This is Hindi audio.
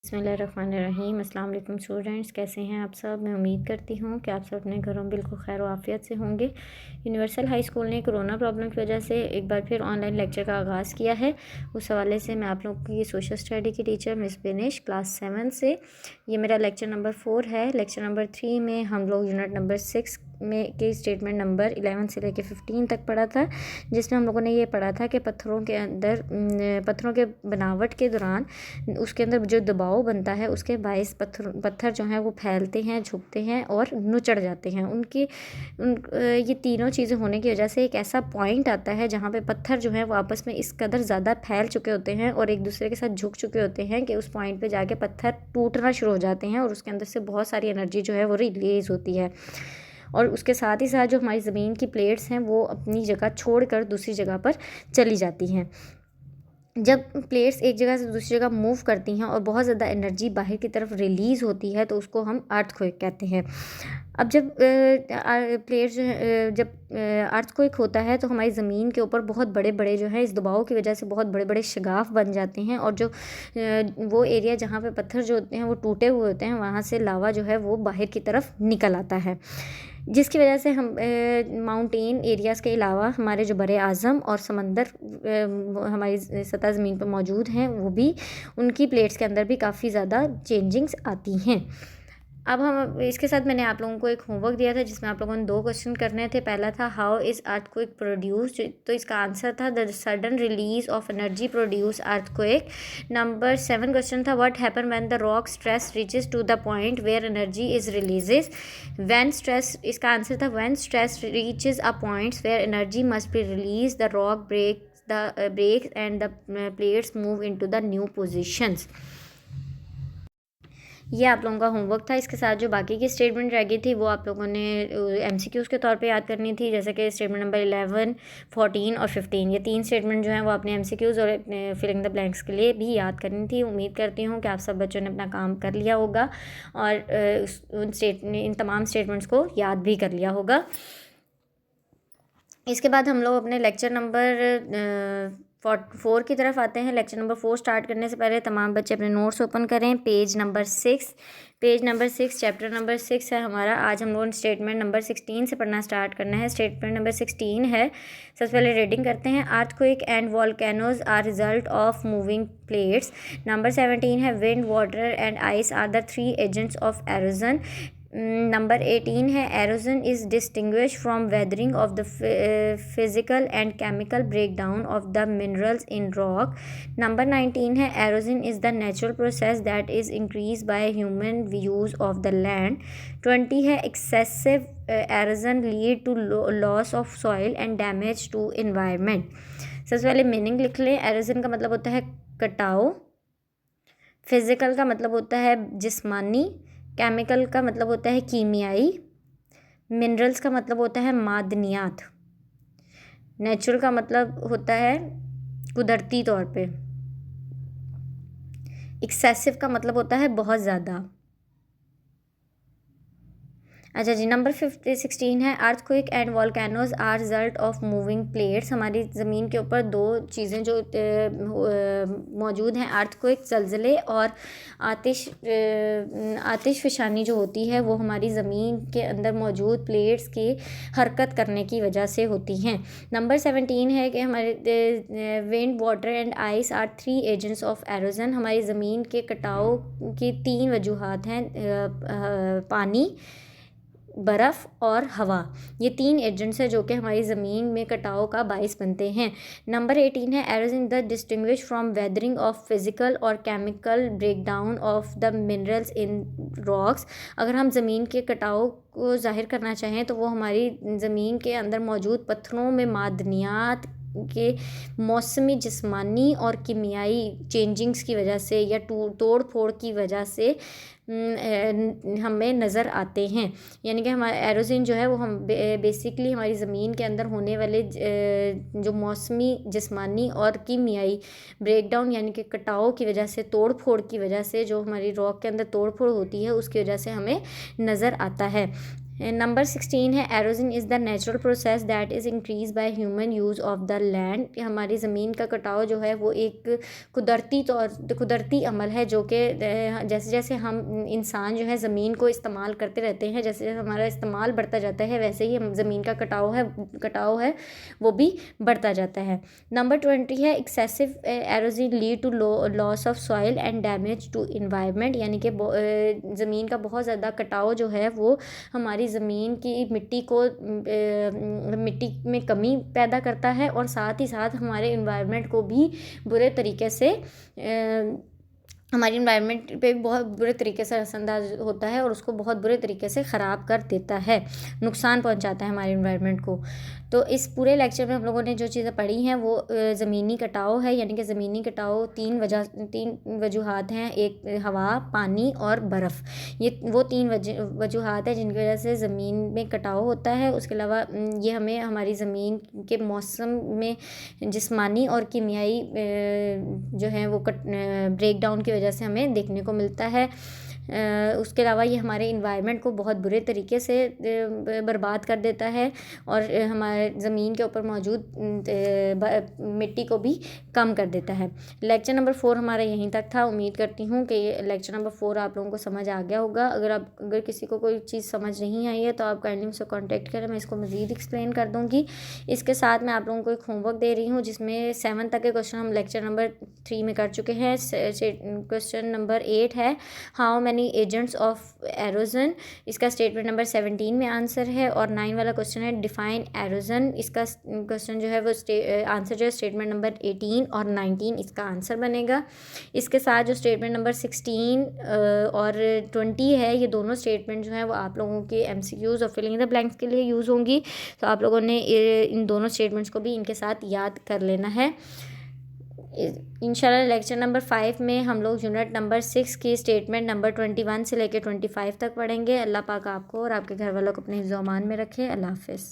बिस्मिल्लाहिर्रहमानिर्रहीम। अस्सलाम वालेकुम स्टूडेंट्स, कैसे हैं आप सब। मैं उम्मीद करती हूँ कि आप सब अपने घरों में बिल्कुल खैर आफियत से होंगे। यूनिवर्सल हाई स्कूल ने कोरोना प्रॉब्लम की वजह से एक बार फिर ऑनलाइन लेक्चर का आगाज़ किया है। उस हवाले से मैं आप लोगों की सोशल स्टडी की टीचर मिस बिनिश क्लास 7 से, ये मेरा लेक्चर नंबर 4 है। लेक्चर नंबर 3 में हम लोग यूनिट नंबर 6 में के स्टेटमेंट नंबर 11 से लेकर 15 तक पढ़ा था, जिसमें हम लोगों ने ये पढ़ा था कि पत्थरों के अंदर पत्थरों के बनावट के दौरान उसके अंदर जो दबाव बनता है उसके बायस पत्थर जो हैं वो फैलते हैं, झुकते हैं और नुचड़ जाते हैं। ये तीनों चीज़ें होने की वजह से एक ऐसा पॉइंट आता है जहाँ पे पत्थर जो हैं वो आपस में इस कदर ज़्यादा फैल चुके होते हैं और एक दूसरे के साथ झुक चुके होते हैं कि उस पॉइंट पे जाके पत्थर टूटना शुरू हो जाते हैं और उसके अंदर से बहुत सारी एनर्जी जो है वो रिलीज़ होती है। और उसके साथ ही साथ जो हमारी ज़मीन की प्लेट्स हैं वो अपनी जगह छोड़कर दूसरी जगह पर चली जाती हैं। जब प्लेट्स एक जगह से दूसरी जगह मूव करती हैं और बहुत ज़्यादा एनर्जी बाहर की तरफ रिलीज़ होती है तो उसको हम अर्थक्वेक कहते हैं। अब जब प्लेट्स जब अर्थक्वेक होता है तो हमारी ज़मीन के ऊपर बहुत बड़े बड़े जो है इस दबाव की वजह से बहुत बड़े बड़े शगाफ बन जाते हैं और जो वो एरिया जहाँ पे पत्थर जो होते हैं वो टूटे हुए होते हैं वहाँ से लावा जो है वो बाहर की तरफ निकल आता है, जिसकी वजह से हम माउंटेन एरियाज़ के अलावा हमारे जो बरे आज़म और समंदर हमारी सतह ज़मीन पर मौजूद हैं वो भी उनकी प्लेट्स के अंदर भी काफ़ी ज़्यादा चेंजिंग्स आती हैं। अब हम इसके साथ मैंने आप लोगों को एक होमवर्क दिया था जिसमें आप लोगों ने 2 क्वेश्चन करने थे। पहला था हाउ इज़ अर्थक्वेक प्रोड्यूस्ड, तो इसका आंसर था the sudden release of energy produce earthquake. Number 7 question था what happen when the rock stress reaches to the point where energy is releases. When stress, इसका आंसर था when stress reaches a points where energy must be release the rock breaks and the plates move into the new positions। ये आप लोगों का होमवर्क था। इसके साथ जो बाकी की स्टेटमेंट रह गई थी वो आप लोगों ने एमसीक्यूज़ के तौर पे याद करनी थी, जैसे कि स्टेटमेंट नंबर 11, 14 और 15। ये 3 स्टेटमेंट जो हैं वो अपने एमसीक्यूज़ और अपने फिलिंग द ब्लैंक्स के लिए भी याद करनी थी। उम्मीद करती हूँ कि आप सब बच्चों ने अपना काम कर लिया होगा और इन तमाम स्टेटमेंट्स को याद भी कर लिया होगा। इसके बाद हम लोग अपने लेक्चर नंबर 4 की तरफ आते हैं। लेक्चर नंबर 4 स्टार्ट करने से पहले तमाम बच्चे अपने नोट्स ओपन करें। पेज नंबर 6 चैप्टर नंबर 6 है हमारा। आज हम लोग स्टेटमेंट नंबर 16 से पढ़ना स्टार्ट करना है। स्टेटमेंट नंबर 16 है, सबसे पहले रीडिंग करते हैं। Earthquake and volcanoes are result of moving plates. Number 17 है wind, water and ice are the 3 agents of erosion. Number 18 है erosion is distinguish from weathering of the physical and chemical break down of the minerals in rock. Number 19 है erosion is the natural process that is increase by human use of the land. 20 है excessive erosion lead to loss of soil and damage to environment. सबसे पहले मीनिंग लिख लें। एरोजन का मतलब होता है कटाव, फिज़िकल का मतलब होता है जिस्मानी, केमिकल का मतलब होता है कीमियाई, मिनरल्स का मतलब होता है मादनियात, नेचुरल का मतलब होता है कुदरती तौर पे, एक्सेसिव का मतलब होता है बहुत ज़्यादा। अच्छा जी, नंबर 16 है earthquake and volcanoes are result of moving plates. हमारी ज़मीन के ऊपर 2 चीज़ें जो मौजूद हैं, अर्थक्वेक ज़लज़ले और आतिशफ़शानी जो होती है वो हमारी ज़मीन के अंदर मौजूद प्लेट्स की हरकत करने की वजह से होती हैं। नंबर 17 है कि हमारे wind, water and ice are 3 agents of erosion. हमारी ज़मीन के कटाव की 3 वजूहात हैं, पानी, बर्फ़ और हवा। ये 3 एजेंट्स हैं जो कि हमारी ज़मीन में कटाव का बाइस बनते हैं। नंबर 18 है erosion the distinguish from weathering of physical और chemical break down of the minerals in rocks. अगर हम ज़मीन के कटाव को ज़ाहिर करना चाहें तो वो हमारी ज़मीन के अंदर मौजूद पत्थरों में मादनियात के मौसमी, जिस्मानी और कीमियाई चेंजिंग्स की वजह से या तोड़ फोड़ की वजह से हमें नज़र आते हैं। यानी कि हमारा एरोजन जो है वो हम बेसिकली हमारी ज़मीन के अंदर होने वाले जो मौसमी, जिस्मानी और कीमियाई ब्रेकडाउन यानी कि कटाव की वजह से, तोड़ फोड़ की वजह से, जो हमारी रॉक के अंदर तोड़ फोड़ होती है उसकी वजह से हमें नज़र आता है। नंबर 16 है erosion is the natural process that is increase by human use of the land. हमारी ज़मीन का कटाव जो है वो एक कुदरती अमल है जो कि जैसे जैसे हम इंसान जो है ज़मीन को इस्तेमाल करते रहते हैं, जैसे जैसे हमारा इस्तेमाल बढ़ता जाता है वैसे ही हम ज़मीन का कटाव है वो भी बढ़ता जाता है। नंबर 20 है excessive erosion lead to loss of soil and damage to environment, यानी कि ज़मीन का बहुत ज़्यादा कटाव जो है वो हमारी ज़मीन की मिट्टी में कमी पैदा करता है और साथ ही साथ हमारे इन्वायरमेंट को भी बुरे तरीके से हमारी इन्वायरमेंट पे बहुत बुरे तरीके से असरअंदाज होता है और उसको बहुत बुरे तरीके से ख़राब कर देता है, नुकसान पहुंचाता है हमारे इन्वायरमेंट को। तो इस पूरे लेक्चर में हम लोगों ने जो चीज़ें पढ़ी हैं वो ज़मीनी कटाव है, यानी कि ज़मीनी कटाव तीन वजूहात हैं, एक हवा, पानी और बर्फ़। ये वो तीन वजूहात हैं जिनकी वजह से ज़मीन में कटाव होता है। उसके अलावा ये हमें हमारी ज़मीन के मौसम में जिस्मानी और कीमियाई जो है वो ब्रेक डाउन की वजह से हमें देखने को मिलता है। उसके अलावा ये हमारे इन्वायरमेंट को बहुत बुरे तरीके से बर्बाद कर देता है और हमारे ज़मीन के ऊपर मौजूद मिट्टी को भी कम कर देता है। लेक्चर नंबर 4 हमारा यहीं तक था। उम्मीद करती हूँ कि लेक्चर नंबर 4 आप लोगों को समझ आ गया होगा। अगर किसी को कोई चीज़ समझ नहीं आई है तो आप काइंडली मुझसे कॉन्टेक्ट करें, मैं इसको मज़ीद एक्सप्लेन कर दूँगी। इसके साथ मैं आप लोगों को एक होमवर्क दे रही हूँ जिसमें 7 तक के क्वेश्चन हम लेक्चर नंबर 3 में कर चुके हैं। क्वेश्चन नंबर 8 है how many agents of halogen, इसका स्टेटमेंट नंबर 17 में आंसर है। और 9 वाला क्वेश्चन है डिफाइन एरोजन, इसका क्वेश्चन जो है वो आंसर जो है स्टेटमेंट नंबर 18 और 19 इसका आंसर बनेगा। इसके साथ जो स्टेटमेंट नंबर 16 और 20 है ये दोनों स्टेटमेंट जो है वो आप लोगों के MCQs और फिलिंग द ब्लैंक्स के लिए यूज़ होंगी, तो आप लोगों ने इन दोनों स्टेटमेंट्स को भी इनके साथ याद कर लेना है। इंशाल्लाह लेक्चर नंबर 5 में हम लोग यूनिट नंबर 6 की स्टेटमेंट नंबर 21 से लेकर 25 तक पढ़ेंगे। अल्लाह पाक आपको और आपके घर वालों को अपने हिफ्ज़-ओ-अमान में रखे। अल्लाह हाफ़िज़।